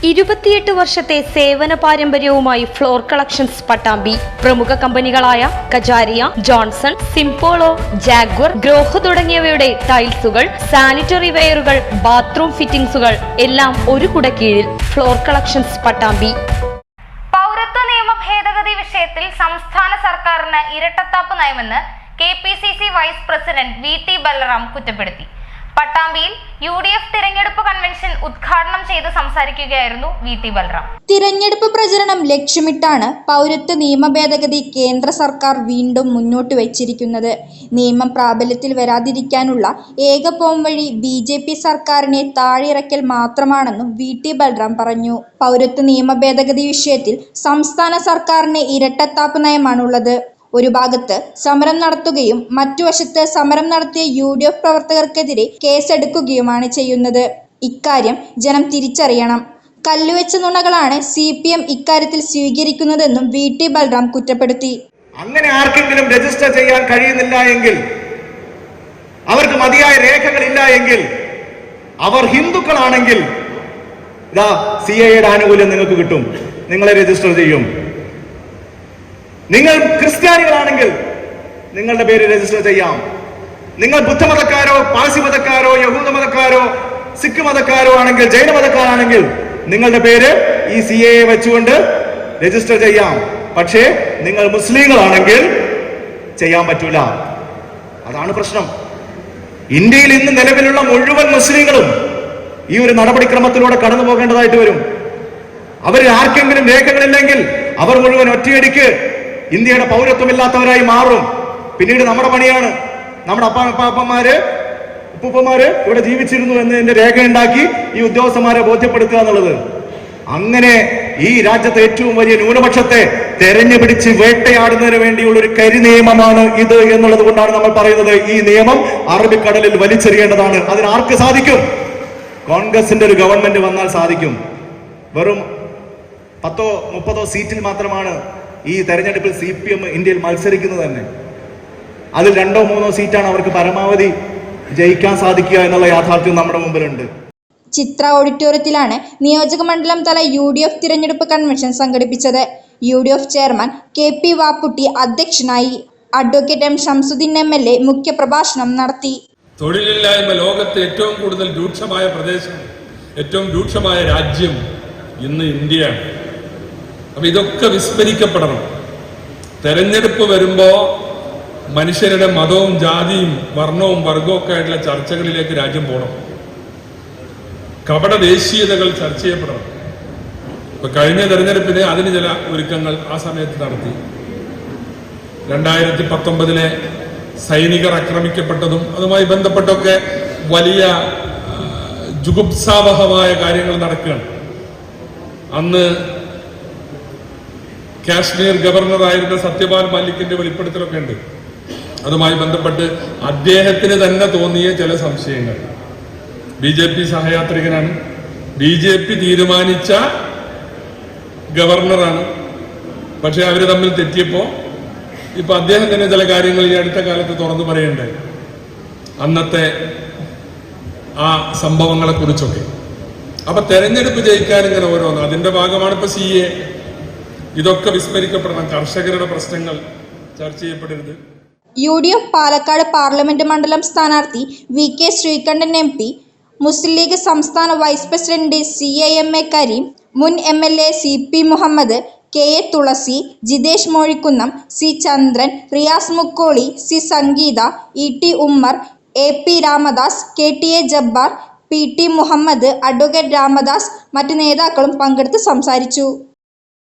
28 വർഷത്തെ സേവന പാരമ്പര്യവുമായി ഫ്ലോർ കളക്ഷൻസ് പട്ടാമ്പി. പ്രമുഖ കമ്പനികളായ Kajaria, Johnson, Simpolo, Jaguar, Grohe തുടങ്ങിയവയുടെ ടൈൽസുകൾ, സാനിറ്ററി വെയറുകൾ, ബാത്റൂം ഫിറ്റിംഗ്സുകൾ എല്ലാം ഒരു കുടക്കീഴിൽ. Floor collections Pattambi. പൗരത്വ നിയമ ഭേദഗതി വിഷയത്തിൽ സംസ്ഥാന സർക്കാരിന് ഇരട്ടത്താപ്പ് നയമെന്ന് KPCC vice president VT Balram കുറ്റപ്പെടുത്തി. പട്ടാമ്പിയിൽ UDF തിരഞ്ഞെടുപ്പ് കൺവെൻഷൻ ഉദ്ഘാടനം ചെയ്ത് സംസാരിക്കുകയായിരുന്നു VT ബൽറാം. തിരഞ്ഞെടുപ്പ് പ്രചരണം ലക്ഷ്യമിട്ടാണ് പൗരത്വ നിയമ ഭേദഗതി കേന്ദ്ര സർക്കാർ വീണ്ടും മുന്നോട്ട് വെച്ചിരിക്കുന്നത്. നിയമം പ്രാബല്യത്തിൽ വരാതിരിക്കാനുള്ള ഏക പോംവഴി BJP സർക്കാരിനെ താഴെയിറക്കൽ മാത്രമാണെന്നും VT ബൽറാം പറഞ്ഞു. പൗരത്വ നിയമ ഭേദഗതി വിഷയത്തിൽ സംസ്ഥാന സർക്കാരിന് ഇരട്ടത്താപ്പ് നയമാണുള്ളത്. ഒരു ഭാഗത്ത് സമരം നടത്തുകയും മറ്റു വശത്ത് സമരം നടത്തിയ UDF പ്രവർത്തകർക്കെതിരെ കേസെടുക്കുകയുമാണ് ചെയ്യുന്നത്. ഇക്കാര്യം ജനം തിരിച്ചറിയണം. കല്ലുവെച്ച നുണകളാണ് CPM ഇക്കാര്യത്തിൽ സ്വീകരിക്കുന്നതെന്നും VT ബൽറാം കുറ്റപ്പെടുത്തി. അങ്ങനെ ആർക്കെങ്കിലും രജിസ്റ്റർ ചെയ്യാൻ കഴിയുന്നില്ല എങ്കിൽ, അവർക്ക് മതിയായ രേഖകളില്ല എങ്കിൽ, അവർ ഹിന്ദുക്കളാണെങ്കിൽ CAA ആനുകൂല്യം നിങ്ങൾക്ക് കിട്ടും, നിങ്ങളെ രജിസ്റ്റർ ചെയ്യും. നിങ്ങൾ ക്രിസ്ത്യാനികളാണെങ്കിൽ നിങ്ങളുടെ പേര് രജിസ്റ്റർ ചെയ്യാം. നിങ്ങൾ ബുദ്ധമതക്കാരോ പാഴ്സി മതക്കാരോ യഹൂദ മതക്കാരോ സിഖ് മതക്കാരോ ആണെങ്കിൽ, ജൈന മതക്കാരാണെങ്കിൽ നിങ്ങളുടെ പേര് ഈ CAA വെച്ചുകൊണ്ട് രജിസ്റ്റർ ചെയ്യാം. പക്ഷേ നിങ്ങൾ മുസ്ലിങ്ങളാണെങ്കിൽ ചെയ്യാൻ പറ്റൂല. അതാണ് പ്രശ്നം. ഇന്ത്യയിൽ ഇന്ന് നിലവിലുള്ള മുഴുവൻ മുസ്ലിങ്ങളും ഈ ഒരു നടപടിക്രമത്തിലൂടെ കടന്നു പോകേണ്ടതായിട്ട് വരും. അവർ ആർക്കെങ്കിലും രേഖകളില്ലെങ്കിൽ അവർ മുഴുവൻ ഒറ്റയടിക്ക് ഇന്ത്യയുടെ പൗരത്വമില്ലാത്തവരായി മാറും. പിന്നീട് നമ്മുടെ പണിയാണ് നമ്മുടെ അപ്പാപ്പന്മാര് ഉപ്പുപ്പന്മാര് ഇവിടെ ജീവിച്ചിരുന്നു എന്നതിന്റെ രേഖ ഉണ്ടാക്കി ഈ ഉദ്യോഗസ്ഥന്മാരെ ബോധ്യപ്പെടുത്തുക എന്നുള്ളത്. അങ്ങനെ ഈ രാജ്യത്തെ ഏറ്റവും വലിയ ന്യൂനപക്ഷത്തെ തെരഞ്ഞു പിടിച്ച് വേട്ടയാടുന്നതിന് വേണ്ടിയുള്ള ഒരു കരിനിയമമാണ് ഇത് എന്നുള്ളത് കൊണ്ടാണ് നമ്മൾ പറയുന്നത് ഈ നിയമം അറബിക്കടലിൽ വലിച്ചെറിയേണ്ടതാണ്. അതിന് ആർക്ക് സാധിക്കും? കോൺഗ്രസിന്റെ ഒരു ഗവൺമെന്റ് വന്നാൽ സാധിക്കും. വെറും 10-30 സീറ്റിൽ മാത്രമാണ് ഈ തെരഞ്ഞെടുപ്പിൽ CPM ഇന്ത്യയിൽ മത്സരിക്കുന്നത് തന്നെ. അതിൽ 2-3 സീറ്റാണ് അവർക്ക് പരമാവധി ജയിക്കാൻ സാധിക്കുക എന്നുള്ള യാഥാർത്ഥ്യം നമ്മുടെ മുമ്പിലുണ്ട്. ചിത്ര ഓഡിറ്റോറിയത്തിലാണ് നിയോജക മണ്ഡലം തല UDF തിരഞ്ഞെടുപ്പ് കൺവെൻഷൻ സംഘടിപ്പിച്ചത്. UDF ചെയർമാൻ KP വാപ്പുട്ടി അധ്യക്ഷനായി. അഡ്വക്കേറ്റ് M ഷംസുദ്ദീൻ MLA മുഖ്യപ്രഭാഷണം നടത്തി. തൊഴിലില്ലായ്മ ലോകത്തെ ഏറ്റവും കൂടുതൽ രൂക്ഷമായ പ്രദേശം, ഏറ്റവും രൂക്ഷമായ രാജ്യം ഇന്ന് ഇന്ത്യയാണ്. അപ്പൊ ഇതൊക്കെ വിസ്മരിക്കപ്പെടണം. തെരഞ്ഞെടുപ്പ് വരുമ്പോ മനുഷ്യരുടെ മതവും ജാതിയും വർണ്ണവും വർഗവും ഒക്കെ ആയിട്ടുള്ള ചർച്ചകളിലേക്ക് രാജ്യം പോകണം. കപട ദേശീയതകൾ ചർച്ച ചെയ്യപ്പെടണം. ഇപ്പൊ കഴിഞ്ഞ തെരഞ്ഞെടുപ്പിന് അതിന് ചില ഒരുക്കങ്ങൾ ആ സമയത്ത് നടത്തി. 2019 സൈനികർ ആക്രമിക്കപ്പെട്ടതും അതുമായി ബന്ധപ്പെട്ടൊക്കെ വലിയ ജുഗുപ്സാവഹമായ കാര്യങ്ങൾ നടക്കുകയാണ്. അന്ന് കാശ്മീർ ഗവർണറായിരുന്ന സത്യപാൽ മലിക്കിന്റെ വെളിപ്പെടുത്തലൊക്കെ ഉണ്ട്. അതുമായി ബന്ധപ്പെട്ട് അദ്ദേഹത്തിന് തന്നെ തോന്നിയ ചില സംശയങ്ങൾ. BJP സഹയാത്രികനാണ്, BJP തീരുമാനിച്ച ഗവർണറാണ്. പക്ഷെ അവര് തമ്മിൽ തെറ്റിയപ്പോ ഇപ്പൊ അദ്ദേഹം തന്നെ ചില കാര്യങ്ങൾ ഈ അടുത്ത കാലത്ത് തുറന്നു പറയണ്ടായി, അന്നത്തെ ആ സംഭവങ്ങളെ കുറിച്ചൊക്കെ. അപ്പൊ തെരഞ്ഞെടുപ്പ് ജയിക്കാൻ ഇങ്ങനെ ഓരോന്ന് അതിന്റെ ഭാഗമാണ് ഇപ്പൊ CA. ഇതൊക്കെ വിസ്മരിക്കപ്പെടണം. കർഷകരുടെ പ്രശ്നങ്ങൾ ചർച്ച ചെയ്യപ്പെടരുത്. UDF പാലക്കാട് പാർലമെന്റ് മണ്ഡലം സ്ഥാനാർത്ഥി VK ശ്രീകണ്ഠൻ MP, മുസ്ലിം ലീഗ് സംസ്ഥാന വൈസ് പ്രസിഡന്റ് CAMA കരീം, മുൻ MLA CP Muhammad, KA Thulasi, Jithesh Mozhikkunnam, C Chandran, Riyas Mukkoli, C Sangeetha, ET Ummer, AP Ramadas, KTA Jabbar, PT Muhammad, advocate Ramadas, മറ്റു നേതാക്കളും പങ്കെടുത്ത് സംസാരിച്ചു.